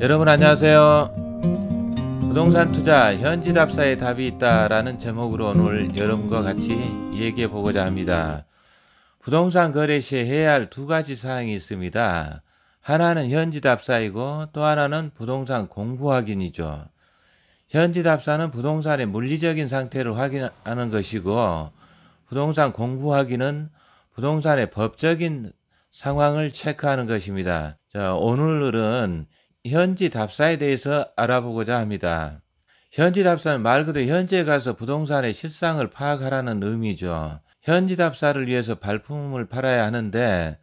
여러분 안녕하세요. 부동산 투자 현지답사에 답이 있다라는 제목으로 오늘 여러분과 같이 얘기해 보고자 합니다. 부동산 거래 시 해야 할 두 가지 사항이 있습니다. 하나는 현지답사이고 또 하나는 부동산 공부 확인이죠. 현지답사는 부동산의 물리적인 상태를 확인하는 것이고, 부동산 공부 확인은 부동산의 법적인 상황을 체크하는 것입니다. 자, 오늘은 현지답사에 대해서 알아보고자 합니다. 현지답사는 말 그대로 현지에 가서 부동산의 실상을 파악하라는 의미죠. 현지답사를 위해서 발품을 팔아야 하는데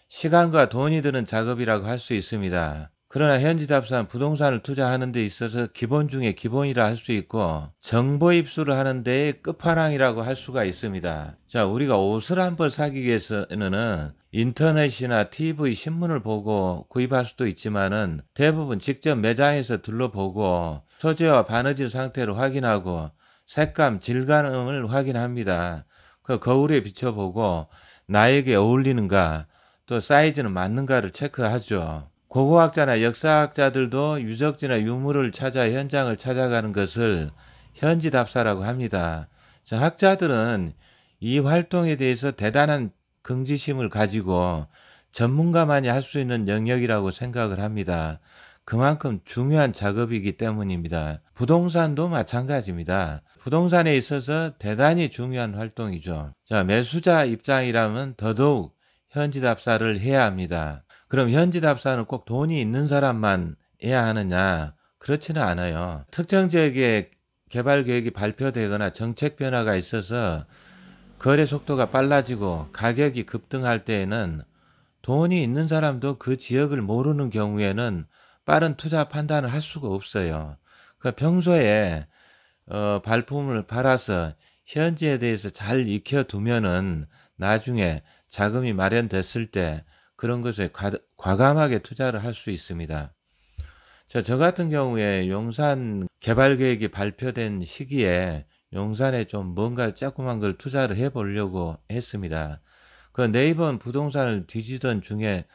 시간과 돈이 드는 작업이라고 할 수 있습니다. 그러나 현지답사는 부동산을 투자하는 데 있어서 기본 중에 기본이라 할 수 있고 정보 입수를 하는 데의 끝판왕이라고 할 수가 있습니다. 자, 우리가 옷을 한 벌 사기 위해서는 인터넷이나 TV, 신문을 보고 구입할 수도 있지만은 대부분 직접 매장에서 둘러보고 소재와 바느질 상태를 확인하고 색감, 질감을 확인합니다. 그 거울에 비춰보고 나에게 어울리는가 또 사이즈는 맞는가를 체크하죠. 고고학자나 역사학자들도 유적지나 유물을 찾아 현장을 찾아가는 것을 현지답사라고 합니다. 자, 학자들은 이 활동에 대해서 대단한 긍지심을 가지고 전문가만이 할 수 있는 영역이라고 생각을 합니다. 그만큼 중요한 작업이기 때문입니다. 부동산도 마찬가지입니다. 부동산에 있어서 대단히 중요한 활동이죠. 자, 매수자 입장이라면 더더욱 현지답사를 해야 합니다. 그럼 현지답사는 꼭 돈이 있는 사람만 해야 하느냐? 그렇지는 않아요. 특정 지역에 개발 계획이 발표되거나 정책 변화가 있어서 거래 속도가 빨라지고 가격이 급등할 때에는 돈이 있는 사람도 그 지역을 모르는 경우에는 빠른 투자 판단을 할 수가 없어요. 그 평소에 발품을 팔아서 현지에 대해서 잘 익혀두면은 나중에 자금이 마련됐을 때 그런 것에 과감하게 투자를 할 수 있습니다. 자, 저 같은 경우에 용산 개발 계획이 발표된 시기에 용산에 좀 뭔가 조그만 걸 투자를 해보려고 했습니다. 그 네이버 부동산을 뒤지던 중에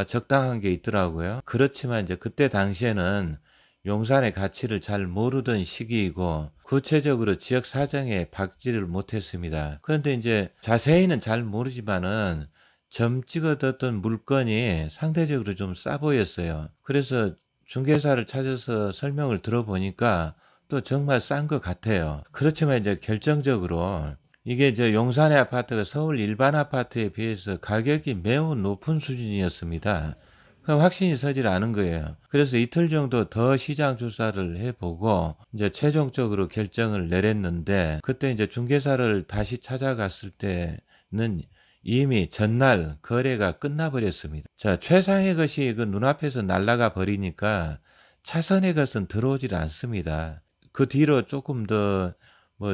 적당한 게 있더라고요. 그렇지만 이제 그때 당시에는 용산의 가치를 잘 모르던 시기이고 구체적으로 지역 사정에 박지를 못했습니다. 그런데 이제 자세히는 잘 모르지만은 점 찍어뒀던 물건이 상대적으로 좀 싸 보였어요. 그래서 중개사를 찾아서 설명을 들어보니까 또 정말 싼 것 같아요. 그렇지만 이제 결정적으로 이게 용산의 아파트가 서울 일반 아파트에 비해서 가격이 매우 높은 수준이었습니다. 확신이 서질 않은 거예요. 그래서 이틀 정도 더 시장 조사를 해보고 이제 최종적으로 결정을 내렸는데, 그때 이제 중개사를 다시 찾아갔을 때는 이미 전날 거래가 끝나버렸습니다. 자, 최상의 것이 그 눈앞에서 날아가 버리니까 차선의 것은 들어오질 않습니다. 그 뒤로 조금 더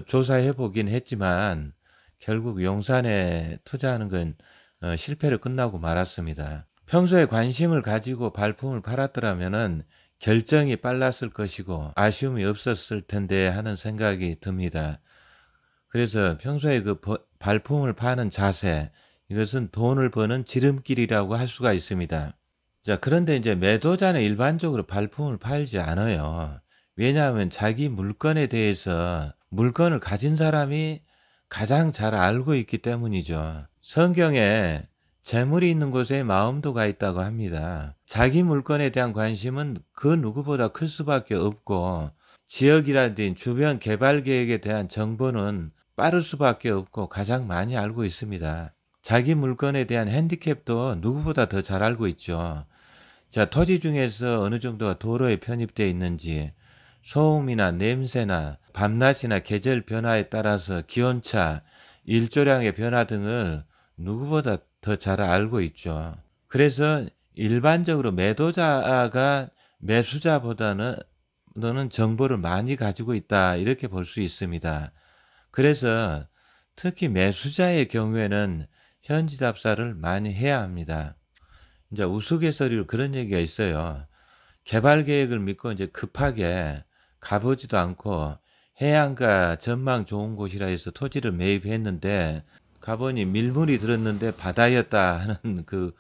조사해 보긴 했지만 결국 용산에 투자하는 건 실패로 끝나고 말았습니다. 평소에 관심을 가지고 발품을 팔았더라면은 결정이 빨랐을 것이고 아쉬움이 없었을 텐데 하는 생각이 듭니다. 그래서 평소에 그 발품을 파는 자세, 이것은 돈을 버는 지름길이라고 할 수가 있습니다. 자, 그런데 이제 매도자는 일반적으로 발품을 팔지 않아요. 왜냐하면 자기 물건에 대해서 물건을 가진 사람이 가장 잘 알고 있기 때문이죠. 성경에 재물이 있는 곳에 마음도가 있다고 합니다. 자기 물건에 대한 관심은 그 누구보다 클 수밖에 없고 지역이라든지 주변 개발 계획에 대한 정보는 빠를 수밖에 없고 가장 많이 알고 있습니다. 자기 물건에 대한 핸디캡도 누구보다 더 잘 알고 있죠. 자, 토지 중에서 어느 정도가 도로에 편입되어 있는지, 소음이나 냄새나 밤낮이나 계절 변화에 따라서 기온차, 일조량의 변화 등을 누구보다 더 잘 알고 있죠. 그래서 일반적으로 매도자가 매수자보다는 정보를 많이 가지고 있다, 이렇게 볼 수 있습니다. 그래서 특히 매수자의 경우에는 현지답사를 많이 해야 합니다. 이제 우스갯소리로 그런 얘기가 있어요. 개발 계획을 믿고 이제 급하게 가보지도 않고 해안가 전망 좋은 곳이라 해서 토지를 매입했는데 가보니 밀물이 들었는데 바다였다 하는 그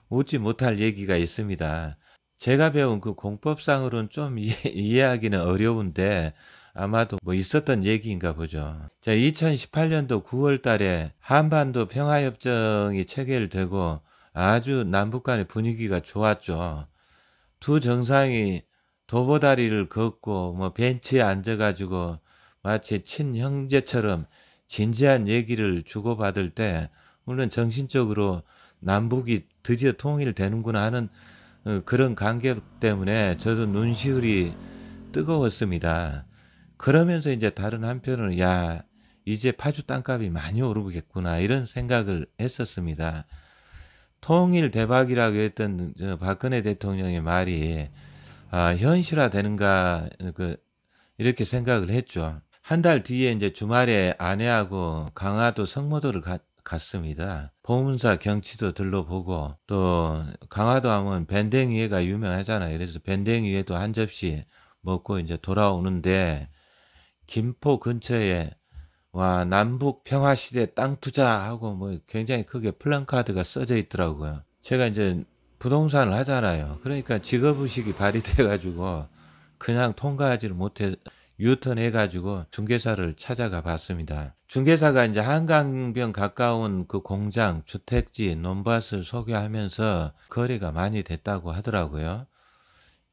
웃지 못할 얘기가 있습니다. 제가 배운 그 공법상으로는 좀 이해하기는 어려운데 아마도 뭐 있었던 얘기인가 보죠. 자, 2018년도 9월 달에 한반도 평화협정이 체결되고 아주 남북 간의 분위기가 좋았죠. 두 정상이 도보다리를 걷고 뭐 벤치에 앉아가지고 마치 친형제처럼 진지한 얘기를 주고받을 때 물론 정신적으로 남북이 드디어 통일되는구나 하는 그런 감격 때문에 저도 눈시울이 뜨거웠습니다. 그러면서 이제 다른 한편으로는 야, 이제 파주 땅값이 많이 오르겠구나 이런 생각을 했었습니다. 통일 대박이라고 했던 박근혜 대통령의 말이 현실화되는가 이렇게 생각을 했죠. 한 달 뒤에 이제 주말에 아내하고 강화도 성모도를 갔습니다. 보문사 경치도 들러보고 또 강화도 하면 밴댕이회가 유명하잖아요. 그래서 밴댕이회도 한 접시 먹고 이제 돌아오는데 김포 근처에 와 남북 평화시대 땅 투자하고 뭐 굉장히 크게 플랜카드가 써져 있더라고요. 제가 이제 부동산을 하잖아요. 그러니까 직업의식이 발휘돼 가지고 그냥 통과하지를 못해 유턴 해가지고 중개사를 찾아가 봤습니다. 중개사가 이제 한강변 가까운 그 공장, 주택지, 논밭을 소개하면서 거래가 많이 됐다고 하더라고요.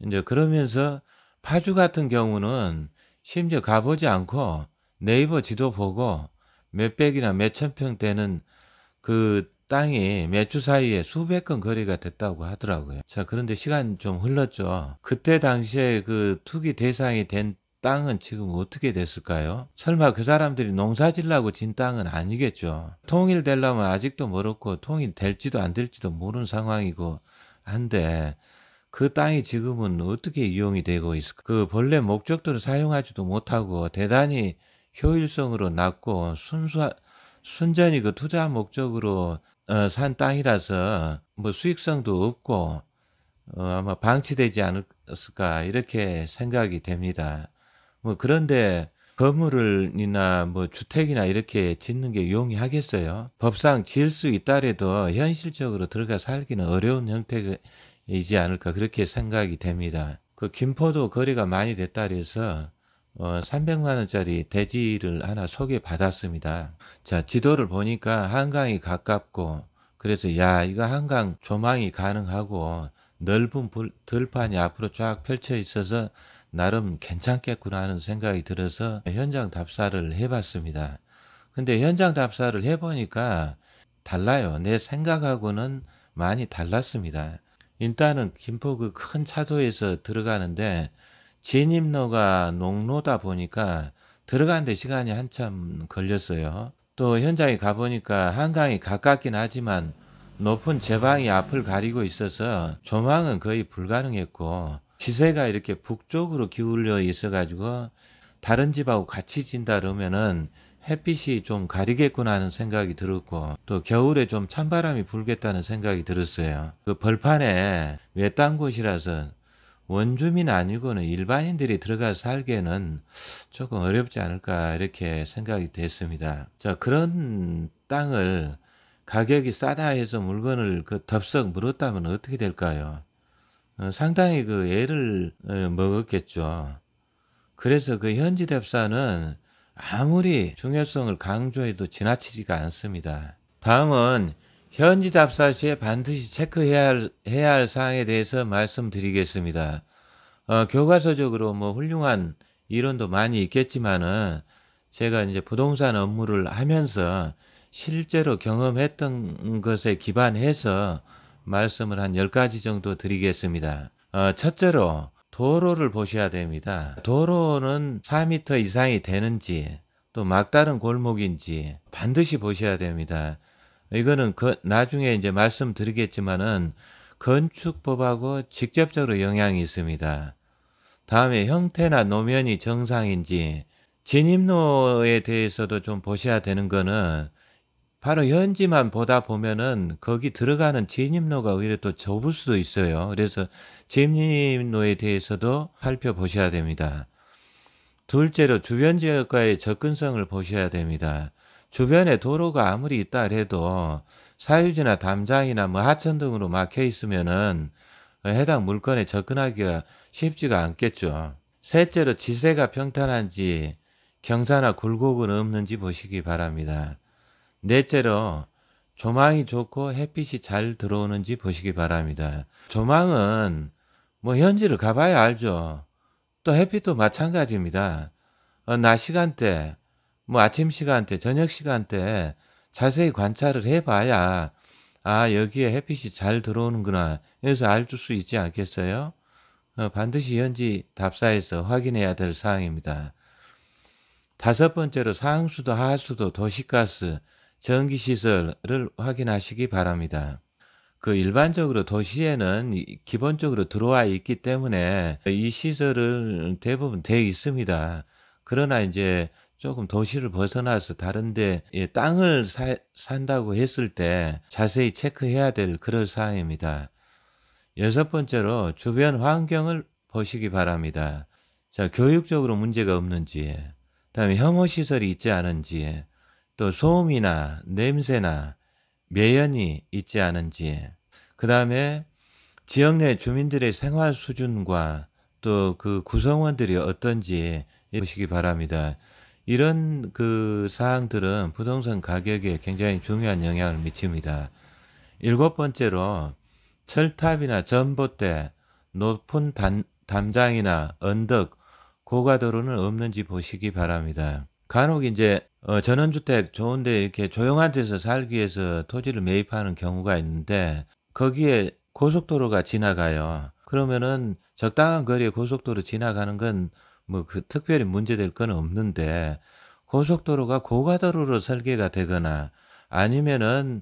이제 그러면서 파주 같은 경우는 심지어 가보지 않고 네이버 지도 보고 몇백이나 몇천 평 되는 그 땅이 몇 주 사이에 수백 건 거래가 됐다고 하더라고요. 자, 그런데 시간 좀 흘렀죠. 그때 당시에 그 투기 대상이 된 땅은 지금 어떻게 됐을까요? 설마 그 사람들이 농사 지려고 진 땅은 아니겠죠. 통일되려면 아직도 멀었고 통일될지도 안 될지도 모르는 상황이고 한데 그 땅이 지금은 어떻게 이용이 되고 있을까? 그 본래 목적도를 사용하지도 못하고 대단히 효율성으로 낮고 순전히 그 투자 목적으로 산 땅이라서 뭐 수익성도 없고 아마 방치되지 않았을까 이렇게 생각이 됩니다. 뭐 그런데 건물이나 뭐 주택이나 이렇게 짓는 게 용이하겠어요? 법상 지을 수 있다래도 현실적으로 들어가 살기는 어려운 형태이지 않을까 그렇게 생각이 됩니다. 그 김포도 거래가 많이 됐다 그래서 300만 원짜리 대지를 하나 소개받았습니다. 자, 지도를 보니까 한강이 가깝고 그래서 야, 이거 한강 조망이 가능하고 넓은 들판이 앞으로 쫙 펼쳐 있어서 나름 괜찮겠구나 하는 생각이 들어서 현장 답사를 해봤습니다. 근데 현장 답사를 해보니까 달라요. 내 생각하고는 많이 달랐습니다. 일단은 김포 그 큰 차도에서 들어가는데 진입로가 농로다 보니까 들어가는데 시간이 한참 걸렸어요. 또 현장에 가보니까 한강이 가깝긴 하지만 높은 제방이 앞을 가리고 있어서 조망은 거의 불가능했고 지세가 이렇게 북쪽으로 기울여 있어가지고 다른 집하고 같이 진다 그러면은 햇빛이 좀 가리겠구나 하는 생각이 들었고 또 겨울에 좀 찬바람이 불겠다는 생각이 들었어요. 그 벌판에 외딴 곳이라서 원주민 아니고는 일반인들이 들어가서 살기에는 조금 어렵지 않을까 이렇게 생각이 됐습니다. 자, 그런 땅을 가격이 싸다 해서 물건을 그 덥석 물었다면 어떻게 될까요? 상당히 그 애를 먹었겠죠. 그래서 그 현지 답사는 아무리 중요성을 강조해도 지나치지가 않습니다. 다음은 현지 답사 시에 반드시 체크해야 할 사항에 대해서 말씀드리겠습니다. 교과서적으로 뭐 훌륭한 이론도 많이 있겠지만은 제가 이제 부동산 업무를 하면서 실제로 경험했던 것에 기반해서 말씀을 한 10가지 정도 드리겠습니다. 첫째로 도로를 보셔야 됩니다. 도로는 4m 이상이 되는지 또 막다른 골목인지 반드시 보셔야 됩니다. 이거는 나중에 이제 말씀드리겠지만은 건축법하고 직접적으로 영향이 있습니다. 다음에 형태나 노면이 정상인지 진입로에 대해서도 좀 보셔야 되는 거는 바로 현지만 보다 보면은 거기 들어가는 진입로가 오히려 또 좁을 수도 있어요. 그래서 진입로에 대해서도 살펴보셔야 됩니다. 둘째로 주변 지역과의 접근성을 보셔야 됩니다. 주변에 도로가 아무리 있다 해도 사유지나 담장이나 뭐 하천 등으로 막혀 있으면은 해당 물건에 접근하기가 쉽지가 않겠죠. 셋째로 지세가 평탄한지 경사나 굴곡은 없는지 보시기 바랍니다. 넷째로 조망이 좋고 햇빛이 잘 들어오는지 보시기 바랍니다. 조망은 뭐 현지를 가봐야 알죠. 또 햇빛도 마찬가지입니다. 낮 시간대, 뭐 아침 시간대, 저녁 시간대 자세히 관찰을 해봐야 여기에 햇빛이 잘 들어오는구나 여기서 알 수 있지 않겠어요? 반드시 현지 답사에서 확인해야 될 사항입니다. 다섯 번째로 상수도 하수도 도시가스 전기시설을 확인하시기 바랍니다. 일반적으로 도시에는 기본적으로 들어와 있기 때문에 이 시설은 대부분 되어 있습니다. 그러나 이제 조금 도시를 벗어나서 다른데 땅을 산다고 했을 때 자세히 체크해야 될 그럴 사항입니다. 여섯 번째로 주변 환경을 보시기 바랍니다. 자, 교육적으로 문제가 없는지, 그다음에 혐오시설이 있지 않은지, 또 소음이나 냄새나 매연이 있지 않은지, 그 다음에 지역 내 주민들의 생활 수준과 또 그 구성원들이 어떤지 보시기 바랍니다. 이런 사항들은 부동산 가격에 굉장히 중요한 영향을 미칩니다. 일곱 번째로 철탑이나 전봇대, 높은 담장이나 언덕, 고가도로는 없는지 보시기 바랍니다. 간혹 이제 전원주택 좋은데 이렇게 조용한 데서 살기 위해서 토지를 매입하는 경우가 있는데 거기에 고속도로가 지나가요. 그러면은 적당한 거리에 고속도로 지나가는 건 뭐 특별히 문제될 건 없는데 고속도로가 고가도로로 설계가 되거나 아니면은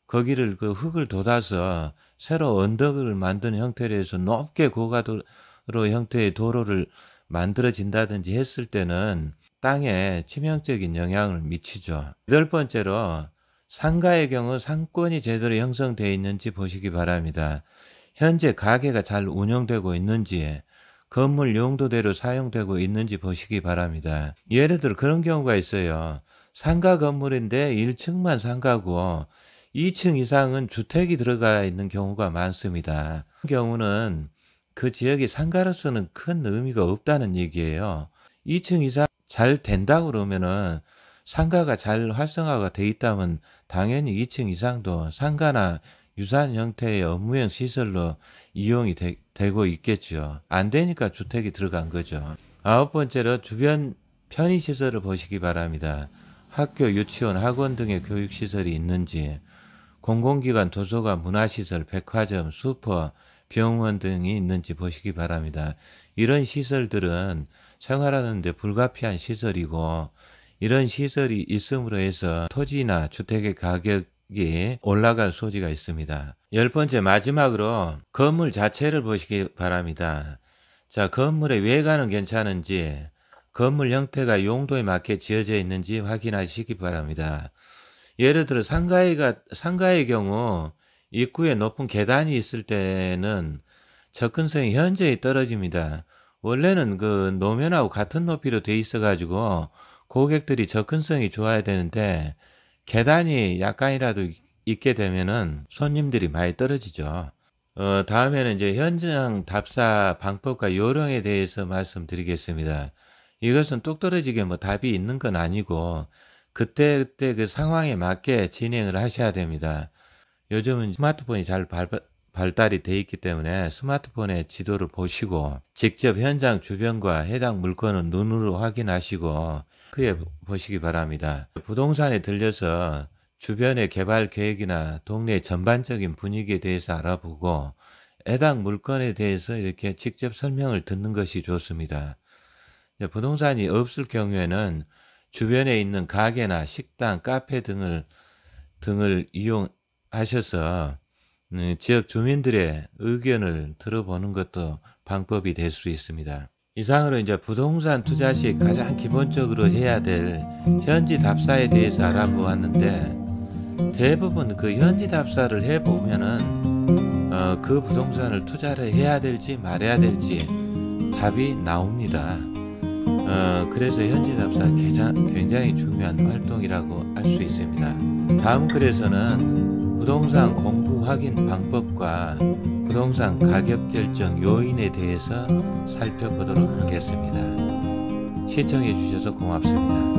거기를 흙을 돋아서 새로 언덕을 만든 형태로 해서 높게 고가도로 형태의 도로를 만들어진다든지 했을 때는 땅에 치명적인 영향을 미치죠. 여덟 번째로 상가의 경우 상권이 제대로 형성되어 있는지 보시기 바랍니다. 현재 가게가 잘 운영되고 있는지, 건물 용도대로 사용되고 있는지 보시기 바랍니다. 예를 들어 그런 경우가 있어요. 상가 건물인데 1층만 상가고 2층 이상은 주택이 들어가 있는 경우가 많습니다. 그 경우는 그 지역이 상가로서는 큰 의미가 없다는 얘기예요. 2층 이상 잘 된다고 그러면은 상가가 잘 활성화가 돼 있다면 당연히 2층 이상도 상가나 유사한 형태의 업무용 시설로 이용이 되고 있겠죠. 안 되니까 주택이 들어간 거죠. 아홉 번째로 주변 편의시설을 보시기 바랍니다. 학교, 유치원, 학원 등의 교육시설이 있는지, 공공기관, 도서관, 문화시설, 백화점, 슈퍼, 병원 등이 있는지 보시기 바랍니다. 이런 시설들은 생활하는 데 불가피한 시설이고 이런 시설이 있음으로 해서 토지나 주택의 가격이 올라갈 소지가 있습니다. 열 번째 마지막으로 건물 자체를 보시기 바랍니다. 자, 건물의 외관은 괜찮은지 건물 형태가 용도에 맞게 지어져 있는지 확인하시기 바랍니다. 예를 들어 상가의 경우 입구에 높은 계단이 있을 때는 접근성이 현저히 떨어집니다. 원래는 노면하고 같은 높이로 돼 있어 가지고 고객들이 접근성이 좋아야 되는데 계단이 약간이라도 있게 되면은 손님들이 많이 떨어지죠. 다음에는 이제 현장 답사 방법과 요령에 대해서 말씀드리겠습니다. 이것은 뚝 떨어지게 답이 있는 건 아니고 그때그때 그 상황에 맞게 진행을 하셔야 됩니다. 요즘은 스마트폰이 잘 발달이 돼 있기 때문에 스마트폰의 지도를 보시고 직접 현장 주변과 해당 물건을 눈으로 확인하시고 그에 보시기 바랍니다. 부동산에 들려서 주변의 개발 계획이나 동네의 전반적인 분위기에 대해서 알아보고 해당 물건에 대해서 이렇게 직접 설명을 듣는 것이 좋습니다. 부동산이 없을 경우에는 주변에 있는 가게나 식당, 카페 등을 이용하셔서 지역 주민들의 의견을 들어보는 것도 방법이 될 수 있습니다. 이상으로 이제 부동산 투자 시 가장 기본적으로 해야 될 현지 답사에 대해서 알아보았는데 대부분 그 현지 답사를 해보면은 그 부동산을 투자를 해야 될지 말아야 될지 답이 나옵니다. 그래서 현지 답사 굉장히 중요한 활동이라고 할 수 있습니다. 다음 글에서는 부동산 공부 확인 방법과 부동산 가격 결정 요인에 대해서 살펴보도록 하겠습니다. 시청해 주셔서 고맙습니다.